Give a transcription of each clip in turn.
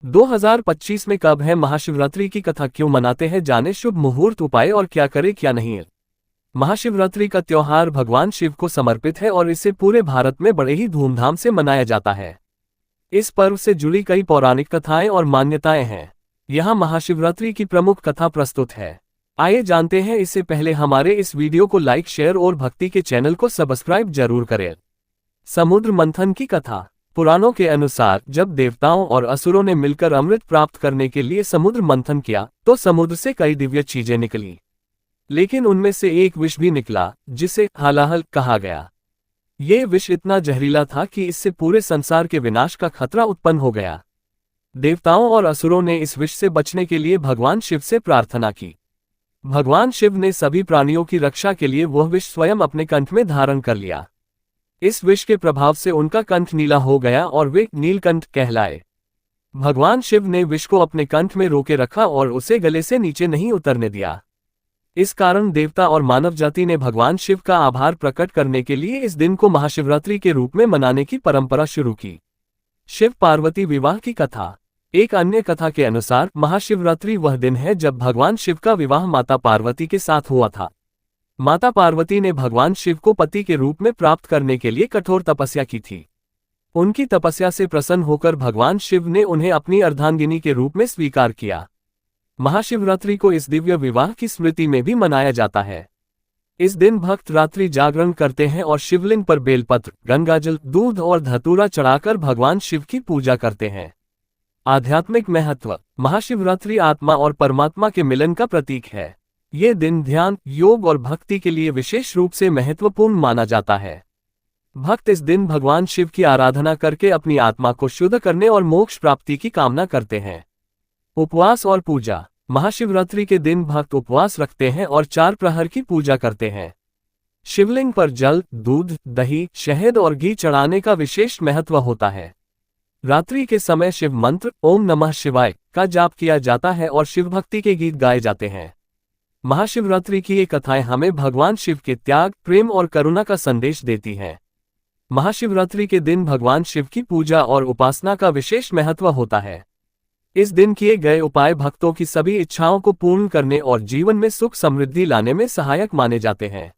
2025 में कब है महाशिवरात्रि की कथा, क्यों मनाते हैं, जाने शुभ मुहूर्त, उपाय और क्या करें क्या नहीं। महाशिवरात्रि का त्योहार भगवान शिव को समर्पित है और इसे पूरे भारत में बड़े ही धूमधाम से मनाया जाता है। इस पर्व से जुड़ी कई पौराणिक कथाएं और मान्यताएं हैं। यहाँ महाशिवरात्रि की प्रमुख कथा प्रस्तुत है। आइए जानते हैं। इससे पहले हमारे इस वीडियो को लाइक, शेयर और भक्ति के चैनल को सब्सक्राइब जरूर करें। समुद्र मंथन की कथा। पुराणों के अनुसार जब देवताओं और असुरों ने मिलकर अमृत प्राप्त करने के लिए समुद्र मंथन किया तो समुद्र से कई दिव्य चीजें निकली, लेकिन उनमें से एक विष भी निकला जिसे हलाहल कहा गया। ये विष इतना जहरीला था कि इससे पूरे संसार के विनाश का खतरा उत्पन्न हो गया। देवताओं और असुरों ने इस विष से बचने के लिए भगवान शिव से प्रार्थना की। भगवान शिव ने सभी प्राणियों की रक्षा के लिए वह विष स्वयं अपने कंठ में धारण कर लिया। इस विष के प्रभाव से उनका कंठ नीला हो गया और वे नीलकंठ कहलाए। भगवान शिव ने विष को अपने कंठ में रोके रखा और उसे गले से नीचे नहीं उतरने दिया। इस कारण देवता और मानव जाति ने भगवान शिव का आभार प्रकट करने के लिए इस दिन को महाशिवरात्रि के रूप में मनाने की परंपरा शुरू की। शिव पार्वती विवाह की कथा। एक अन्य कथा के अनुसार महाशिवरात्रि वह दिन है जब भगवान शिव का विवाह माता पार्वती के साथ हुआ था। माता पार्वती ने भगवान शिव को पति के रूप में प्राप्त करने के लिए कठोर तपस्या की थी। उनकी तपस्या से प्रसन्न होकर भगवान शिव ने उन्हें अपनी अर्धांगिनी के रूप में स्वीकार किया। महाशिवरात्रि को इस दिव्य विवाह की स्मृति में भी मनाया जाता है। इस दिन भक्त रात्रि जागरण करते हैं और शिवलिंग पर बेलपत्र, गंगाजल, दूध और धतूरा चढ़ाकर भगवान शिव की पूजा करते हैं। आध्यात्मिक महत्व। महाशिवरात्रि आत्मा और परमात्मा के मिलन का प्रतीक है। ये दिन ध्यान, योग और भक्ति के लिए विशेष रूप से महत्वपूर्ण माना जाता है। भक्त इस दिन भगवान शिव की आराधना करके अपनी आत्मा को शुद्ध करने और मोक्ष प्राप्ति की कामना करते हैं। उपवास और पूजा। महाशिवरात्रि के दिन भक्त उपवास रखते हैं और 4 प्रहर की पूजा करते हैं। शिवलिंग पर जल, दूध, दही, शहद और घी चढ़ाने का विशेष महत्व होता है। रात्रि के समय शिव मंत्र ओम नमः शिवाय का जाप किया जाता है और शिव भक्ति के गीत गाए जाते हैं। महाशिवरात्रि की ये कथाएं हमें भगवान शिव के त्याग, प्रेम और करुणा का संदेश देती हैं। महाशिवरात्रि के दिन भगवान शिव की पूजा और उपासना का विशेष महत्व होता है। इस दिन किए गए उपाय भक्तों की सभी इच्छाओं को पूर्ण करने और जीवन में सुख समृद्धि लाने में सहायक माने जाते हैं।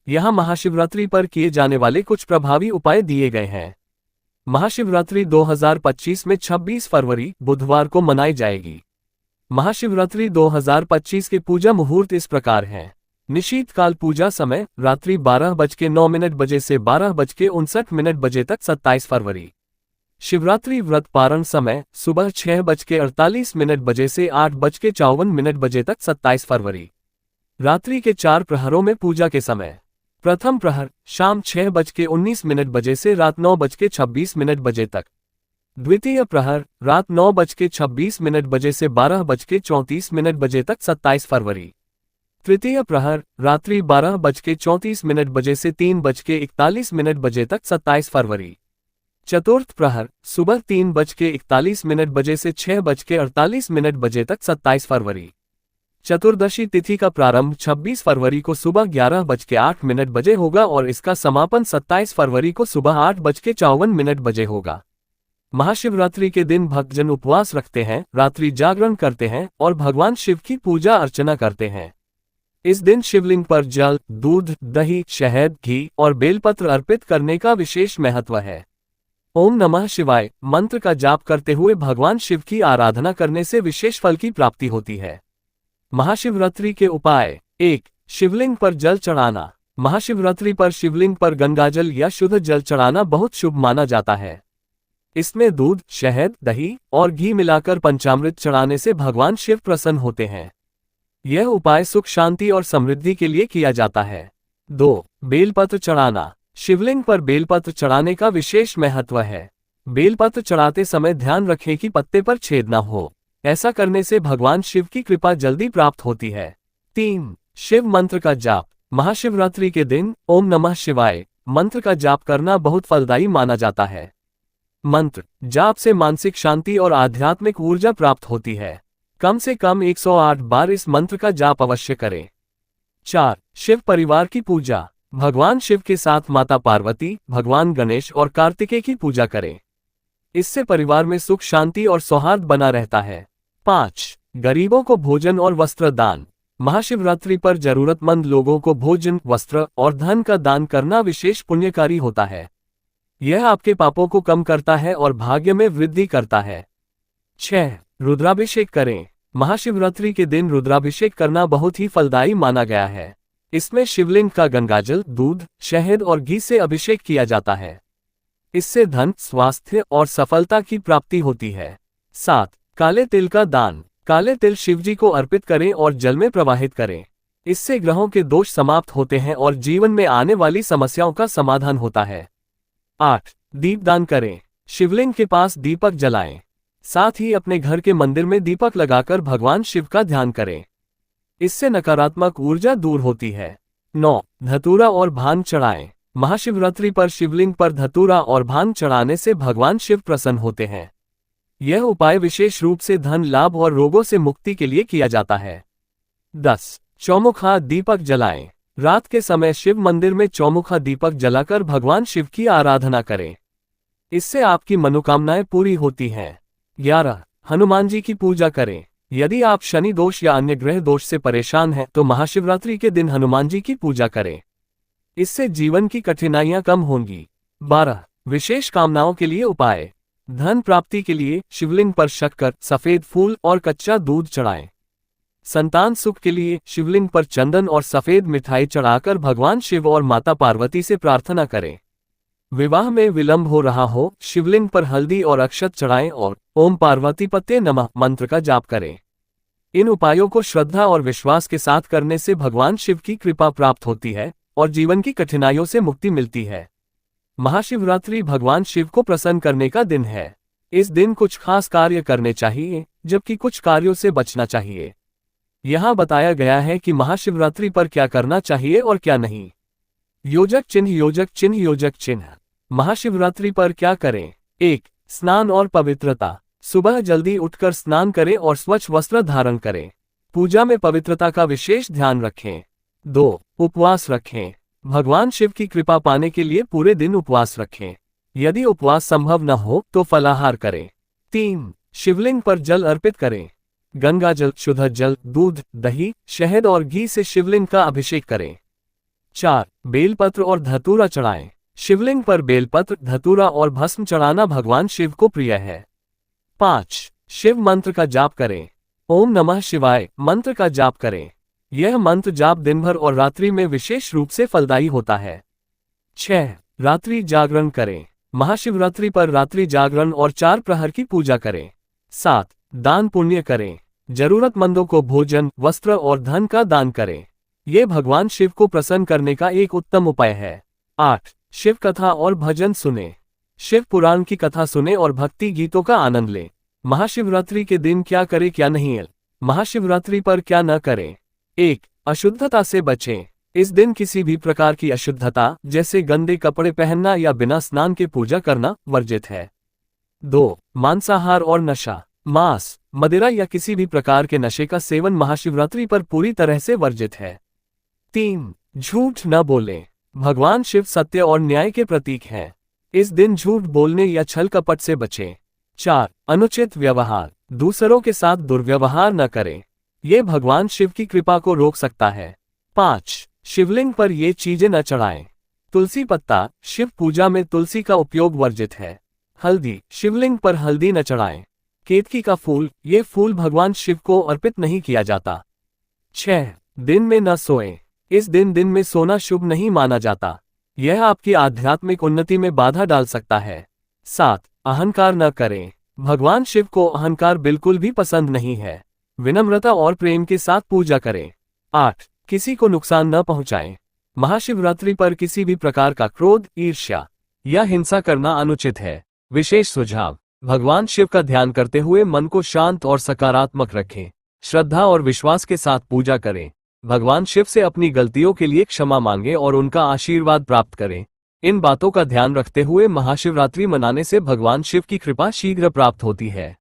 यहाँ महाशिवरात्रि पर किए जाने वाले कुछ प्रभावी उपाय दिए गए हैं। महाशिवरात्रि 2025 में 26 फरवरी बुधवार को मनाई जाएगी। महाशिवरात्रि 2025 के पूजा मुहूर्त इस प्रकार हैं। निशीतकाल पूजा समय रात्रि 12:09 से 12:59 तक 27 फरवरी। शिवरात्रि व्रत पारण समय सुबह 6:48 से 8:54 तक 27 फरवरी। रात्रि के 4 प्रहरों में पूजा के समय। प्रथम प्रहर शाम 6:19 से रात 9:26 तक। द्वितीय प्रहर रात 9:26 से 12:34 तक 27 फरवरी। तृतीय प्रहर रात्रि 12:34 से 3:41 तक 27 फरवरी। चतुर्थ प्रहर सुबह 3:41 से 6:48 तक 27 फरवरी। चतुर्दशी तिथि का प्रारंभ 26 फरवरी को सुबह 11:08 होगा और इसका समापन 27 फरवरी को सुबह 8:54 होगा। महाशिवरात्रि के दिन भक्तजन उपवास रखते हैं, रात्रि जागरण करते हैं और भगवान शिव की पूजा अर्चना करते हैं। इस दिन शिवलिंग पर जल, दूध, दही, शहद, घी और बेलपत्र अर्पित करने का विशेष महत्व है। ओम नमः शिवाय मंत्र का जाप करते हुए भगवान शिव की आराधना करने से विशेष फल की प्राप्ति होती है। महाशिवरात्रि के उपाय। 1. शिवलिंग पर जल चढ़ाना। महाशिवरात्रि पर शिवलिंग पर गंगाजल या शुद्ध जल चढ़ाना बहुत शुभ माना जाता है। इसमें दूध, शहद, दही और घी मिलाकर पंचामृत चढ़ाने से भगवान शिव प्रसन्न होते हैं। यह उपाय सुख, शांति और समृद्धि के लिए किया जाता है। 2. बेलपत्र चढ़ाना। शिवलिंग पर बेलपत्र चढ़ाने का विशेष महत्व है। बेलपत्र चढ़ाते समय ध्यान रखें कि पत्ते पर छेद न हो। ऐसा करने से भगवान शिव की कृपा जल्दी प्राप्त होती है। 3. शिव मंत्र का जाप। महाशिवरात्रि के दिन ओम नमः शिवाय मंत्र का जाप करना बहुत फलदायी माना जाता है। मंत्र जाप से मानसिक शांति और आध्यात्मिक ऊर्जा प्राप्त होती है। कम से कम 108 बार इस मंत्र का जाप अवश्य करें। 4. शिव परिवार की पूजा। भगवान शिव के साथ माता पार्वती, भगवान गणेश और कार्तिकेय की पूजा करें। इससे परिवार में सुख शांति और सौहार्द बना रहता है। 5. गरीबों को भोजन और वस्त्र दान। महाशिवरात्रि पर जरूरतमंद लोगों को भोजन, वस्त्र और धन का दान करना विशेष पुण्यकारी होता है। यह आपके पापों को कम करता है और भाग्य में वृद्धि करता है। 6. रुद्राभिषेक करें। महाशिवरात्रि के दिन रुद्राभिषेक करना बहुत ही फलदायी माना गया है। इसमें शिवलिंग का गंगाजल, दूध, शहद और घी से अभिषेक किया जाता है। इससे धन, स्वास्थ्य और सफलता की प्राप्ति होती है। 7. काले तिल का दान। काले तिल शिवजी को अर्पित करें और जल में प्रवाहित करें। इससे ग्रहों के दोष समाप्त होते हैं और जीवन में आने वाली समस्याओं का समाधान होता है। 8. दीपदान करें। शिवलिंग के पास दीपक जलाएं। साथ ही अपने घर के मंदिर में दीपक लगाकर भगवान शिव का ध्यान करें। इससे नकारात्मक ऊर्जा दूर होती है। 9. धतूरा और भांग चढ़ाएं। महाशिवरात्रि पर शिवलिंग पर धतूरा और भांग चढ़ाने से भगवान शिव प्रसन्न होते हैं। यह उपाय विशेष रूप से धन लाभ और रोगों से मुक्ति के लिए किया जाता है। 10. चौमुखा दीपक जलाएं। रात के समय शिव मंदिर में चौमुखा दीपक जलाकर भगवान शिव की आराधना करें। इससे आपकी मनोकामनाएं पूरी होती हैं। 11. हनुमान जी की पूजा करें। यदि आप शनि दोष या अन्य ग्रह दोष से परेशान हैं तो महाशिवरात्रि के दिन हनुमान जी की पूजा करें। इससे जीवन की कठिनाइयां कम होंगी। 12. विशेष कामनाओं के लिए उपाय। धन प्राप्ति के लिए शिवलिंग पर शक्कर, सफेद फूल और कच्चा दूध चढ़ाएं। संतान सुख के लिए शिवलिंग पर चंदन और सफेद मिठाई चढ़ाकर भगवान शिव और माता पार्वती से प्रार्थना करें। विवाह में विलंब हो रहा हो, शिवलिंग पर हल्दी और अक्षत चढ़ाएं और ओम पार्वतीपते नमः मंत्र का जाप करें। इन उपायों को श्रद्धा और विश्वास के साथ करने से भगवान शिव की कृपा प्राप्त होती है और जीवन की कठिनाइयों से मुक्ति मिलती है। महाशिवरात्रि भगवान शिव को प्रसन्न करने का दिन है। इस दिन कुछ खास कार्य करने चाहिए, जबकि कुछ कार्यों से बचना चाहिए। यहाँ बताया गया है कि महाशिवरात्रि पर क्या करना चाहिए और क्या नहीं। योजक चिन्ह, योजक चिन्ह, योजक चिन्ह। महाशिवरात्रि पर क्या करें। 1. स्नान और पवित्रता। सुबह जल्दी उठकर स्नान करें और स्वच्छ वस्त्र धारण करें। पूजा में पवित्रता का विशेष ध्यान रखें। 2. उपवास रखें। भगवान शिव की कृपा पाने के लिए पूरे दिन उपवास रखें। यदि उपवास संभव न हो तो फलाहार करें। 3. शिवलिंग पर जल अर्पित करें। गंगा जल, शुद्ध जल, दूध, दही, शहद और घी से शिवलिंग का अभिषेक करें। 4. बेलपत्र और धतूरा चढ़ाएं। शिवलिंग पर बेलपत्र, धतूरा और भस्म चढ़ाना भगवान शिव को प्रिय है। 5. शिव मंत्र का जाप करें। ओम नमः शिवाय मंत्र का जाप करें। यह मंत्र जाप दिन भर और रात्रि में विशेष रूप से फलदायी होता है। 6. रात्रि जागरण करें। महाशिवरात्रि पर रात्रि जागरण और 4 प्रहर की पूजा करें। 7. दान पुण्य करें। जरूरतमंदों को भोजन, वस्त्र और धन का दान करें। ये भगवान शिव को प्रसन्न करने का एक उत्तम उपाय है। 8. शिव कथा और भजन सुने। शिव पुराण की कथा सुने और भक्ति गीतों का आनंद लें। महाशिवरात्रि के दिन क्या करें क्या नहीं। महाशिवरात्रि पर क्या न करें। 1. अशुद्धता से बचें। इस दिन किसी भी प्रकार की अशुद्धता, जैसे गंदे कपड़े पहनना या बिना स्नान के पूजा करना, वर्जित है। 2. मांसाहार और नशा। मांस, मदिरा या किसी भी प्रकार के नशे का सेवन महाशिवरात्रि पर पूरी तरह से वर्जित है। 3. झूठ न बोलें। भगवान शिव सत्य और न्याय के प्रतीक हैं। इस दिन झूठ बोलने या छल कपट से बचें। 4. अनुचित व्यवहार। दूसरों के साथ दुर्व्यवहार न करें। ये भगवान शिव की कृपा को रोक सकता है। 5. शिवलिंग पर ये चीजें न चढ़ाएं। तुलसी पत्ता, शिव पूजा में तुलसी का उपयोग वर्जित है। हल्दी, शिवलिंग पर हल्दी न चढ़ाएं। केतकी का फूल, ये फूल भगवान शिव को अर्पित नहीं किया जाता। 6. दिन में न सोएं। इस दिन में सोना शुभ नहीं माना जाता। यह आपकी आध्यात्मिक उन्नति में बाधा डाल सकता है। 7. अहंकार न करें। भगवान शिव को अहंकार बिल्कुल भी पसंद नहीं है। विनम्रता और प्रेम के साथ पूजा करें। 8. किसी को नुकसान न पहुंचाएं। महाशिवरात्रि पर किसी भी प्रकार का क्रोध, ईर्ष्या या हिंसा करना अनुचित है। विशेष सुझाव। भगवान शिव का ध्यान करते हुए मन को शांत और सकारात्मक रखें। श्रद्धा और विश्वास के साथ पूजा करें। भगवान शिव से अपनी गलतियों के लिए क्षमा मांगें और उनका आशीर्वाद प्राप्त करें। इन बातों का ध्यान रखते हुए महाशिवरात्रि मनाने से भगवान शिव की कृपा शीघ्र प्राप्त होती है।